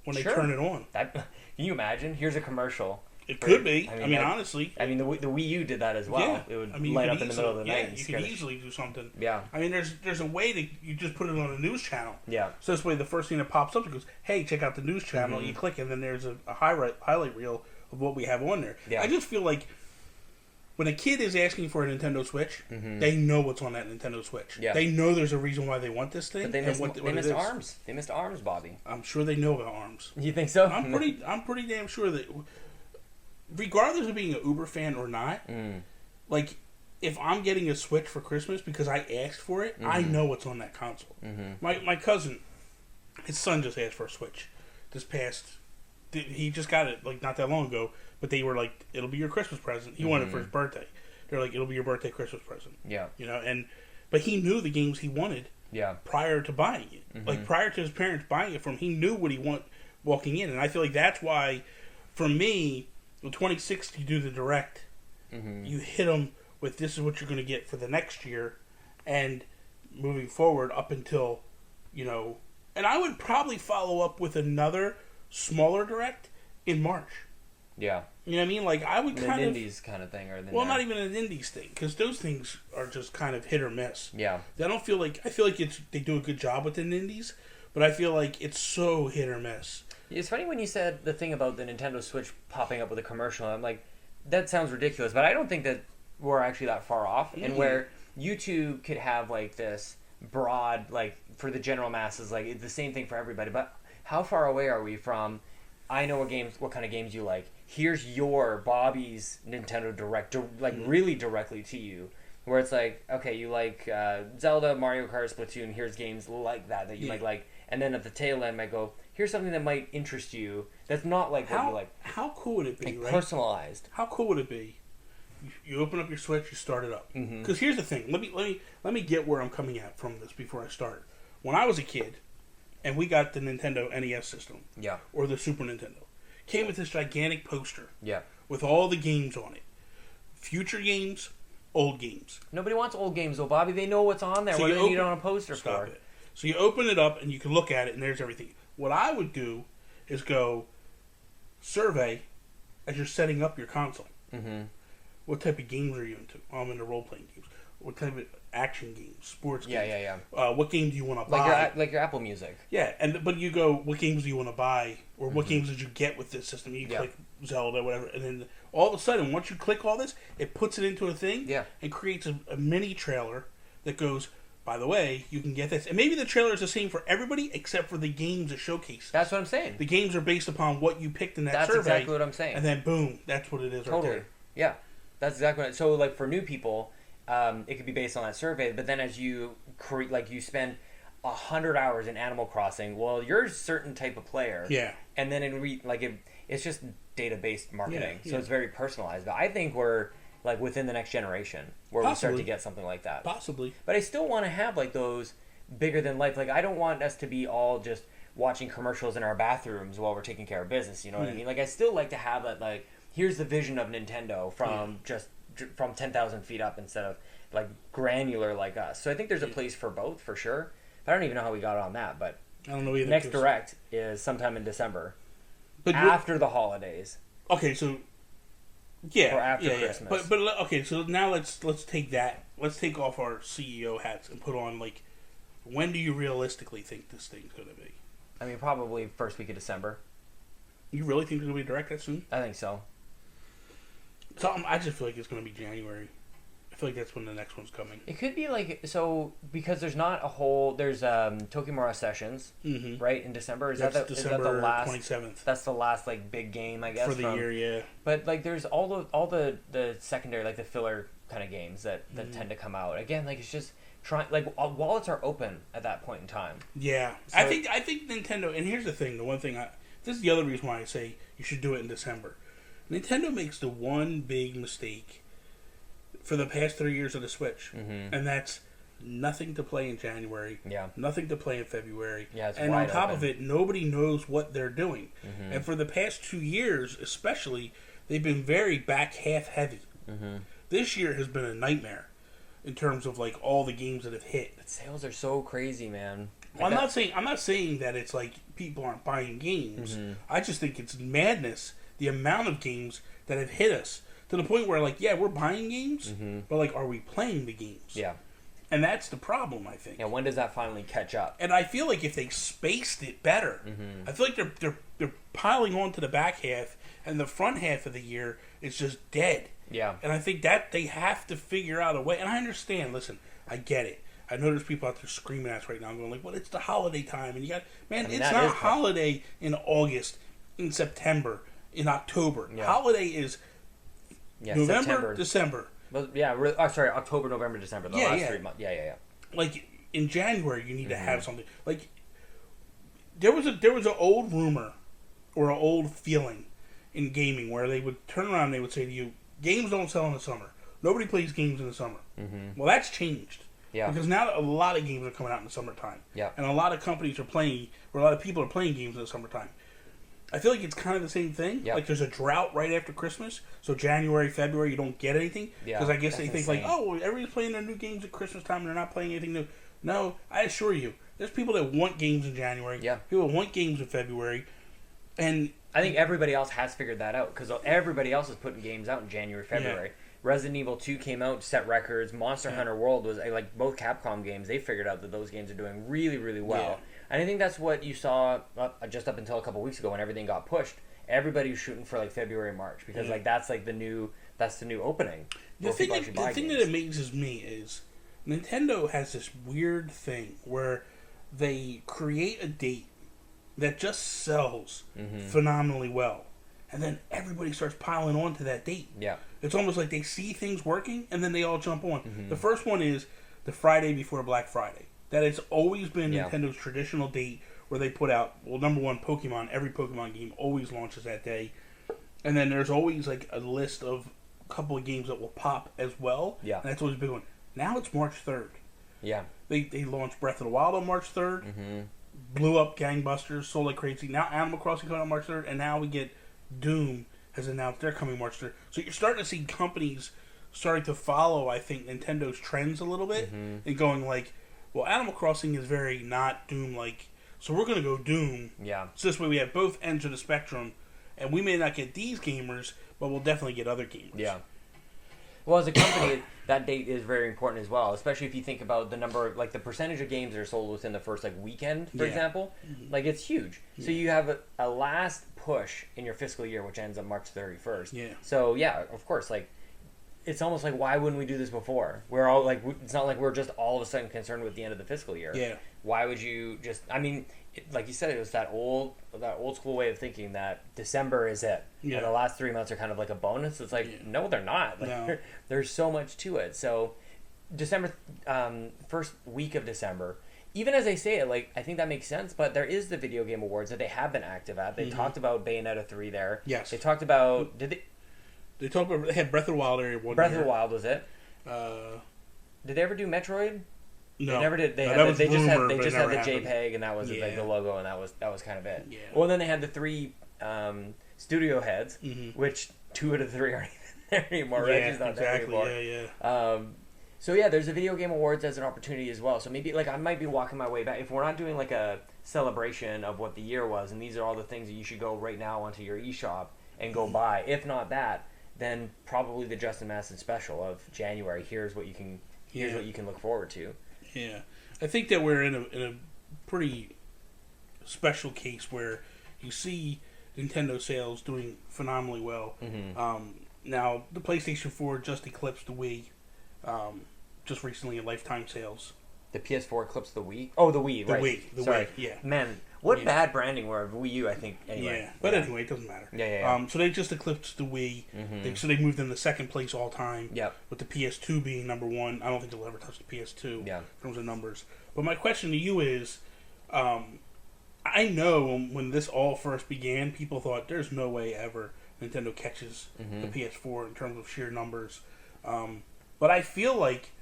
when they turn it on. Can you imagine? Here's a commercial. It could be. I mean, honestly. I mean, the Wii U did that as well. Yeah. It would light up in the middle of the night. Yeah, you could easily do something. Yeah. I mean, there's a way to you just put it on a news channel. Yeah. So this way, the first thing that pops up, it goes, "Hey, check out the news channel." Mm-hmm. You click, and then there's a highlight reel of what we have on there. Yeah. I just feel like when a kid is asking for a Nintendo Switch, they know what's on that Nintendo Switch. Yeah. They know there's a reason why they want this thing. But they missed ARMS. They missed ARMS, Bobby. I'm sure they know about ARMS. You think so? I'm pretty damn sure that. Regardless of being an Uber fan or not, like, if I'm getting a Switch for Christmas because I asked for it, I know what's on that console. My cousin, his son just asked for a Switch. He just got it, like, not that long ago, but they were like, it'll be your Christmas present. He wanted it for his birthday. They're like, it'll be your birthday Christmas present. Yeah. You know, but he knew the games he wanted prior to buying it. Like, prior to his parents buying it for him, he knew what he wanted walking in. And I feel like that's why, for me... When 2060 do the direct, you hit them with this is what you're going to get for the next year, and moving forward up until, you know, and I would probably follow up with another smaller direct in March. Yeah, you know what I mean? Like I would kind of indies kind of thing, or not even an indies thing because those things are just kind of hit or miss. Yeah, I feel like they do a good job with the indies, but I feel like it's so hit or miss. It's funny when you said the thing about the Nintendo Switch popping up with a commercial. I'm like, that sounds ridiculous, but I don't think that we're actually that far off. And where YouTube could have like this broad, like for the general masses, like it's the same thing for everybody. But how far away are we from? I know what kind of games you like. Here's your Bobby's Nintendo Direct, like really directly to you. Where it's like, okay, you like Zelda, Mario Kart, Splatoon. Here's games like that you might like. And then at the tail end, might go, here's something that might interest you that's not like what you like. How cool would it be, like, right? Personalized. How cool would it be? You open up your Switch, you start it up. Because here's the thing. Let me get where I'm coming at from this before I start. When I was a kid, and we got the Nintendo NES system, or the Super Nintendo, came with this gigantic poster, with all the games on it. Future games, old games. Nobody wants old games though, Bobby. They know what's on there. So what do they need on a poster for? It. So you open it up and you can look at it and there's everything. What I would do is go survey as you're setting up your console. What type of games are you into? I'm into role-playing games. What type of action games, sports games? What game do you want to buy? Like your Apple Music. Yeah, but you go, what games do you want to buy? Or what games did you get with this system? You click Zelda, whatever. And then all of a sudden, once you click all this, it puts it into a thing and creates a mini trailer that goes, by the way, you can get this. And maybe the trailer is the same for everybody except for the games it showcases. That's what I'm saying. The games are based upon what you picked in that survey. That's exactly what I'm saying. And then, boom, that's what it is totally. right there. Yeah. That's exactly what so, like, for new people, it could be based on that survey, but then as you create, like, you spend 100 hours in Animal Crossing, well, you're a certain type of player. Yeah. And then it's just data-based marketing, Yeah, so it's very personalized. But I think we're, like, within the next generation where we start to get something like that. Possibly. But I still want to have, like, those bigger than life. Like, I don't want us to be all just watching commercials in our bathrooms while we're taking care of business, you know what I mean? Like, I still like to have that, like, here's the vision of Nintendo from from 10,000 feet up instead of, like, granular like us. So I think there's a place for both, for sure. But I don't even know how we got on that, but I don't know either. Next Direct is sometime in December. But after the holidays. Okay, so yeah, or after Christmas. But okay, so now let's take that. Let's take off our CEO hats and put on, like, when do you realistically think this thing's going to be? I mean, probably first week of December. You really think it's going to be direct that soon? I think so. I just feel like it's going to be January. I feel like that's when the next one's coming. It could be like, so, because there's not a whole, there's Tokimura Sessions, right, in December. Is that December the last 27th? That's the last, like, big game, I guess. For the year, yeah. But, like, there's all the secondary, like, the filler kind of games that tend to come out. Again, like, it's just trying, like, wallets are open at that point in time. Yeah. So, I think Nintendo, and here's the thing, the one thing, this is the other reason why I say you should do it in December. Nintendo makes the one big mistake for the past 3 years of the Switch, and that's nothing to play in January, nothing to play in February, and on top of it, nobody knows what they're doing. And for the past 2 years, especially, they've been very back half heavy. This year has been a nightmare in terms of, like, all the games that have hit. But sales are so crazy, man. Well, I'm not saying that it's like people aren't buying games. I just think it's madness, the amount of games that have hit us. To the point where, like, yeah, we're buying games, but, like, are we playing the games? Yeah. And that's the problem, I think. Yeah, when does that finally catch up? And I feel like if they spaced it better, I feel like they're piling on to the back half, and the front half of the year is just dead. Yeah. And I think that they have to figure out a way. And I understand, listen, I get it. I know there's people out there screaming at us right now going, like, well, it's the holiday time. And you got, man, I mean, it's not a holiday in August, in September, in October. Yeah. Holiday is November, September. December. Well, yeah, sorry, October, November, December. The last 3 months. Yeah. Like, in January, you need to have something. Like, there was an old rumor or an old feeling in gaming where they would turn around and they would say to you, games don't sell in the summer. Nobody plays games in the summer. Well, that's changed. Yeah. Because now a lot of games are coming out in the summertime. Yeah. And a lot of companies are playing, or a lot of people are playing games in the summertime. I feel like it's kind of the same thing. Yep. Like, there's a drought right after Christmas, so January, February, you don't get anything. Because I guess they think, like, oh, everybody's playing their new games at Christmas time and they're not playing anything new. No, I assure you, there's people that want games in January. Yeah. People that want games in February. And I think everybody else has figured that out, because everybody else is putting games out in January, February. Yeah. Resident Evil 2 came out, set records. Monster Hunter World was, like, both Capcom games, they figured out that those games are doing really, really well. Yeah. And I think that's what you saw just up until a couple weeks ago when everything got pushed. Everybody was shooting for, like, February, March, because like that's like the new opening. The thing that amazes me is Nintendo has this weird thing where they create a date that just sells phenomenally well, and then everybody starts piling on to that date. Yeah, it's almost like they see things working and then they all jump on. The first one is the Friday before Black Friday. That has always been Nintendo's traditional date where they put out, well, number one, Pokemon. Every Pokemon game always launches that day. And then there's always, like, a list of a couple of games that will pop as well. Yeah. And that's always a big one. Now it's March 3rd. Yeah. They launched Breath of the Wild on March 3rd. Blew up gangbusters, sold like crazy. Now Animal Crossing coming on March 3rd. And now we get Doom has announced they're coming March 3rd. So you're starting to see companies starting to follow, I think, Nintendo's trends a little bit. And going like, well, Animal Crossing is very not Doom-like, so we're going to go Doom. Yeah. So this way we have both ends of the spectrum, and we may not get these gamers, but we'll definitely get other gamers. Yeah. Well, as a company, that date is very important as well, especially if you think about the number, like the percentage of games that are sold within the first, like, weekend, for example. Like, it's huge. So you have a last push in your fiscal year, which ends on March 31st. Yeah. So, yeah, of course, like, it's almost like, why wouldn't we do this before? We're all like, it's not like we're just all of a sudden concerned with the end of the fiscal year. Yeah. Why would you just? I mean, like you said, it was that old school way of thinking that December is it, and the last 3 months are kind of like a bonus. It's like, no, they're not. Like, No. there's so much to it. So, December, first week of December. Even as they say it, like, I think that makes sense, but there is the Video Game Awards that they have been active at. They talked about Bayonetta 3 there. Yes. They talked about... They talked about... They had Breath of the Wild area one Breath year. of the Wild was it? Did they ever do Metroid? No. They never did. They just had the JPEG, and that was like the logo, and that was kind of it. Yeah. Well, then they had the 3 studio heads, which 2 out of 3 aren't even there anymore. Reggie's not there anymore. Yeah. So yeah, there's a Video Game Awards as an opportunity as well. So maybe like I might be walking my way back. If we're not doing like a celebration of what the year was, and these are all the things that you should go right now onto your eShop and go buy. If not that, then probably the Justin Masson special of January. Here's what you can look forward to. Yeah, I think that we're in a pretty special case where you see Nintendo sales doing phenomenally well. Now the PlayStation 4 just eclipsed the Wii. Just recently in lifetime sales. The PS4 eclipsed the Wii? Oh, the Wii, right. The Wii, yeah. Man, what bad branding were of Wii U, I think, anyway. Yeah, but anyway, it doesn't matter. Yeah. So they just eclipsed the Wii. So they moved in the second place all time. Yep. With the PS2 being number 1. I don't think they'll ever touch the PS2 in terms of numbers. But my question to you is, I know when this all first began, people thought there's no way ever Nintendo catches the PS4 in terms of sheer numbers. But I feel like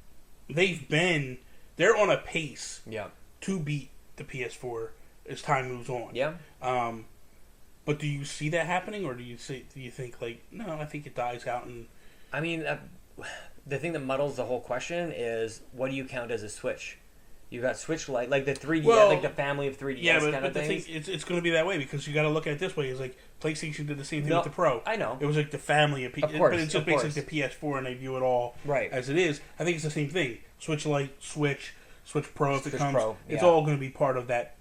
they're on a pace to beat the PS4 as time moves on. Yeah. But do you see that happening, or do you think like, no, I think it dies out? And I mean, the thing that muddles the whole question is, what do you count as a Switch? You got Switch Lite, like the 3DS, like the family of 3DS kind of things. It's going to be that way because you got to look at it this way. It's like PlayStation did the same thing with the Pro. I know. It was like the family of course, but it's just basically the PS4, and they view it all as it is. I think it's the same thing. Switch Lite, Switch Pro. If it comes, it's all going to be part of that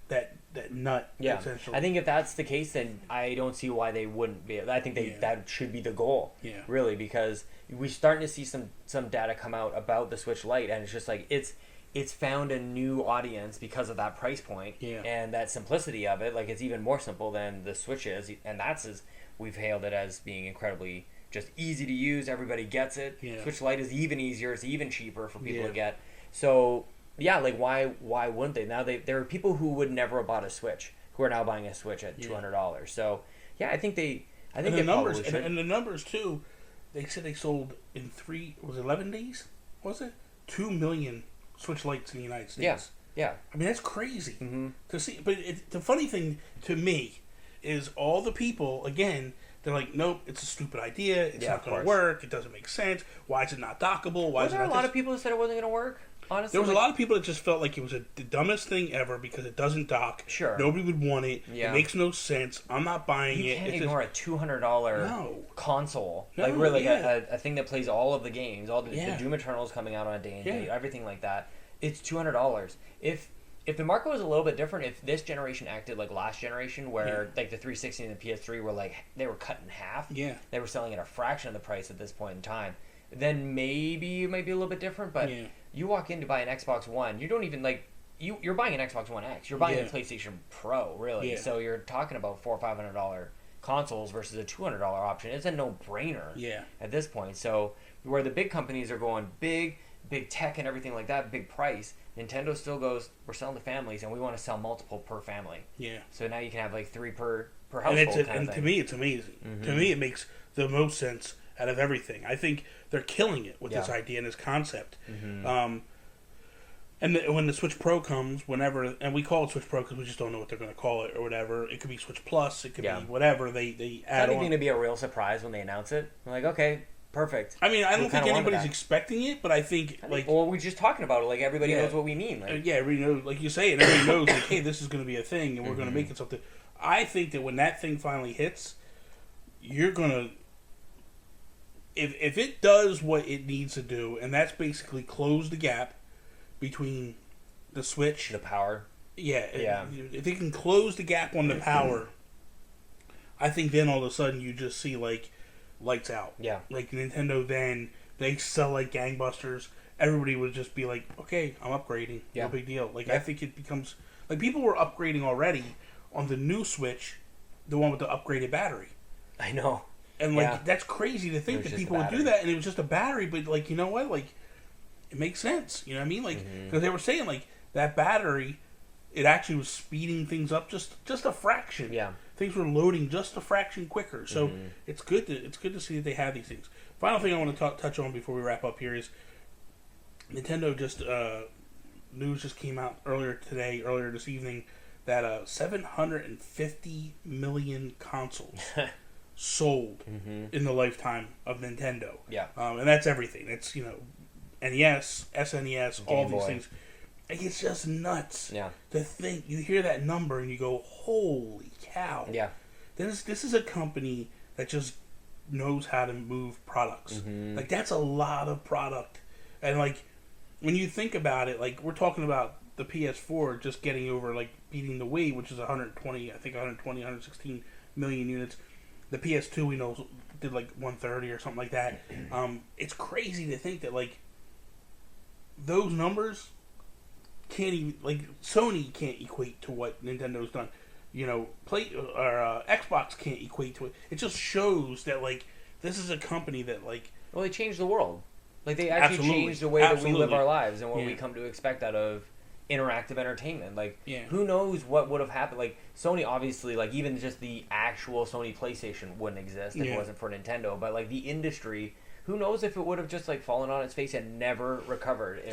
nut. Yeah. Essentially. I think if that's the case, then I don't see why they wouldn't be. I think that should be the goal. Yeah. Really, because we're starting to see some data come out about the Switch Lite, and it's just like it's found a new audience because of that price point and that simplicity of it. Like, it's even more simple than the Switch is, and we've hailed it as being incredibly just easy to use. Everybody gets it. Yeah. Switch Lite is even easier. It's even cheaper for people to get. So yeah, like why wouldn't they? Now there are people who would never have bought a Switch who are now buying a Switch at $200. So yeah, I think the numbers and the numbers too. They said they sold in 11 days. Was it 2 million Switch Lites in the United States? Yeah. I mean, that's crazy to see. But the funny thing to me is all the people, again, they're like, nope, it's a stupid idea. It's not going to work. It doesn't make sense. Why is it not dockable? Was there a lot of people who said it wasn't going to work? Honestly, there was a lot of people that just felt like it was the dumbest thing ever because it doesn't dock. Sure. Nobody would want it. Yeah. It makes no sense. I'm not buying it. You can't ignore a $200 console. No, like, really, a thing that plays all of the games, all the Doom Eternals coming out on a day and date, everything like that. It's $200. If the market was a little bit different, if this generation acted like last generation, where like the 360 and the PS3 were like, they were cut in half. Yeah. They were selling at a fraction of the price at this point in time. Then maybe it might be a little bit different, but you walk in to buy an Xbox One, you don't even like you're buying an Xbox One X, you're buying a PlayStation Pro, really. Yeah. So you're talking about $400 or $500 consoles versus a $200 option. It's a no-brainer at this point. So where the big companies are going big tech and everything like that, big price, Nintendo still goes, we're selling to families and we want to sell multiple per family. Yeah. So now you can have like 3 per household. And to me, it's amazing. To me, it makes the most sense out of everything. I think they're killing it with this idea and this concept. And when the Switch Pro comes, whenever, and we call it Switch Pro because we just don't know what they're going to call it or whatever. It could be Switch Plus. It could be whatever they add on. It's going to be a real surprise when they announce it. I'm like, okay, perfect. I mean, I don't think anybody's expecting it, but I think well, we're just talking about it. Like, everybody knows what we mean. Like, everybody knows, like you say, and everybody knows, like, hey, this is going to be a thing, and we're going to make it something. I think that when that thing finally hits, you're going to. If it does what it needs to do, and that's basically close the gap between the Switch, the power, if it can close the gap on the power, I think then all of a sudden you just see like lights out. Yeah, like Nintendo then they sell like gangbusters, everybody would just be like, okay, I'm upgrading. No big deal. Like, I think it becomes... Like, people were upgrading already on the new Switch, the one with the upgraded battery. I know. And, like, that's crazy to think that people would do that, and it was just a battery, but, like, you know what? Like, it makes sense. You know what I mean? Like, because they were saying, like, that battery, it actually was speeding things up just a fraction. Yeah. Things were loading just a fraction quicker. So, it's good to see that they have these things. Final thing I want to touch on before we wrap up here is Nintendo just... news just came out earlier this evening, that 750 million consoles sold in the lifetime of Nintendo. Yeah. And that's everything. It's, NES, SNES, all these things. Like, it's just nuts to think. You hear that number and you go, holy cow. Yeah. This is a company that just knows how to move products. Like, that's a lot of product. And, like, when you think about it, like, we're talking about the PS4 just getting over, like, beating the Wii, which is 116 million units. The PS2, we know, did, like, 130 or something like that. It's crazy to think that, like, those numbers can't even, like, Sony can't equate to what Nintendo's done. Xbox can't equate to it. It just shows that, like, this is a company that, like... Well, they changed the world. Like, they actually changed the way that we live our lives and what we come to expect out of interactive entertainment. Like, who knows what would have happened? Like, Sony, obviously, like, even just the actual Sony PlayStation wouldn't exist if it wasn't for Nintendo. But, like, the industry, who knows if it would have just, like, fallen on its face and never recovered.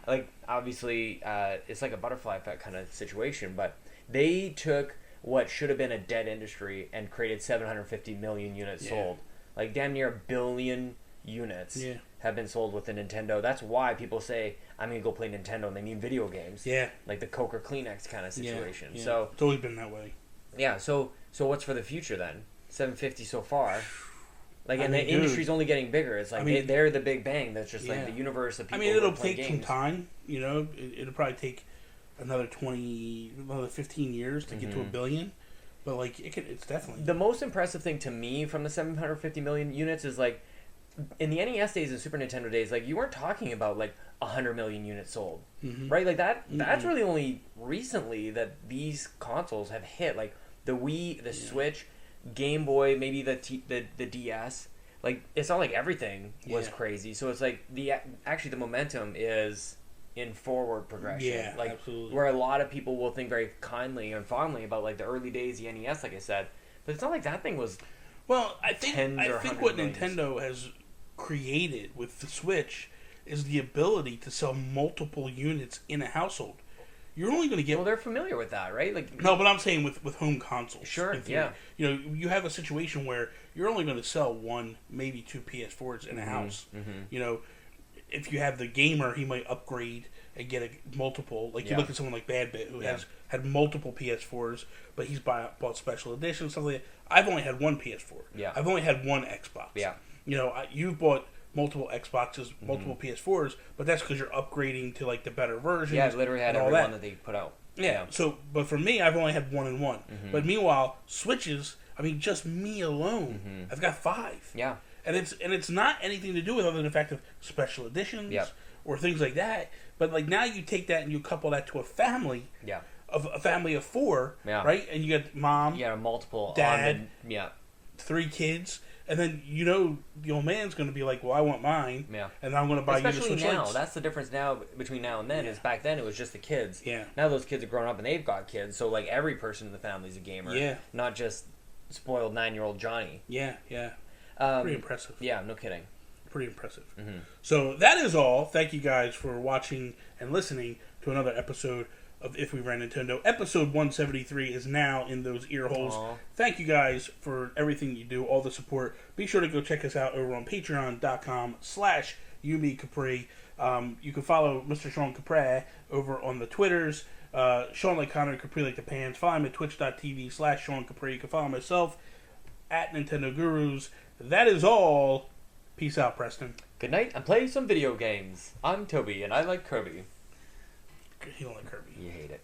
Like, obviously, it's like a butterfly effect kind of situation. But they took what should have been a dead industry and created 750 million units sold. Like, damn near 1 billion units have been sold with the Nintendo. That's why people say, I'm going to go play Nintendo, and they mean video games. Yeah. Like the Coke or Kleenex kind of situation. Yeah. So it's always been that way. Yeah, so what's for the future then? 750 so far. Like, and the industry's only getting bigger. It's like they're the big bang. That's just like the universe of people. It'll take some time. It'll probably take another 15 years to get to 1 billion. But, like, it's definitely... The most impressive thing to me from the 750 million units is, like, in the NES days and Super Nintendo days, like, you weren't talking about, like, 100 million units sold, right? Like, that's really only recently that these consoles have hit. Like, the Wii, the Switch, Game Boy, maybe the DS. Like, it's not like everything was crazy. So it's like, the momentum is in forward progression. Yeah, like, absolutely. Where a lot of people will think very kindly and fondly about, like, the early days, the NES, like I said. But it's not like that thing was... Well, I think what Nintendo has created with the Switch is the ability to sell multiple units in a household. You're only going to get... Well, they're familiar with that, right? Like, no, but I'm saying with home consoles. Sure, yeah. You have a situation where you're only going to sell one, maybe two PS4s in a house. If you have the gamer, he might upgrade and get multiple. Like, you look at someone like Badbit, who has had multiple PS4s, but he's bought special editions, stuff like that. I've only had one PS4. Yeah. I've only had one Xbox. Yeah. You've bought multiple Xboxes, multiple PS4s, but that's because you're upgrading to, like, the better versions. Yeah, I've literally had every one that they put out. Yeah. So, but for me, I've only had one and one. But meanwhile, Switches, just me alone, I've got 5. Yeah. And it's not anything to do with other than the fact of special editions or things like that. But, like, now you take that and you couple that to a family. Yeah. Of a family of 4, right? And you got mom, multiple, dad, 3 kids, and then the old man's going to be like, well, I want mine, and I'm going to buy you the Switch. Especially now, that's the difference now between now and then. Is back then it was just the kids. Yeah. Now those kids are grown up and they've got kids, so like every person in the family is a gamer. Yeah. Not just spoiled 9-year-old Johnny. Yeah. Pretty impressive. Yeah, no kidding. Pretty impressive. So that is all. Thank you guys for watching and listening to another episode of If We Ran Nintendo. Episode 173 is now in those ear holes. Aww. Thank you guys for everything you do, all the support. Be sure to go check us out over on patreon.com/YumiCapri. You can follow Mr. Sean Capri over on the Twitters. Sean like Connor, Capri like the Pans. Follow him at twitch.tv/Sean Capri. You can follow myself at Nintendo Gurus. That is all. Peace out, Preston. Good night, and play some video games. I'm Toby, and I like Kirby. You don't like Kirby. You hate it.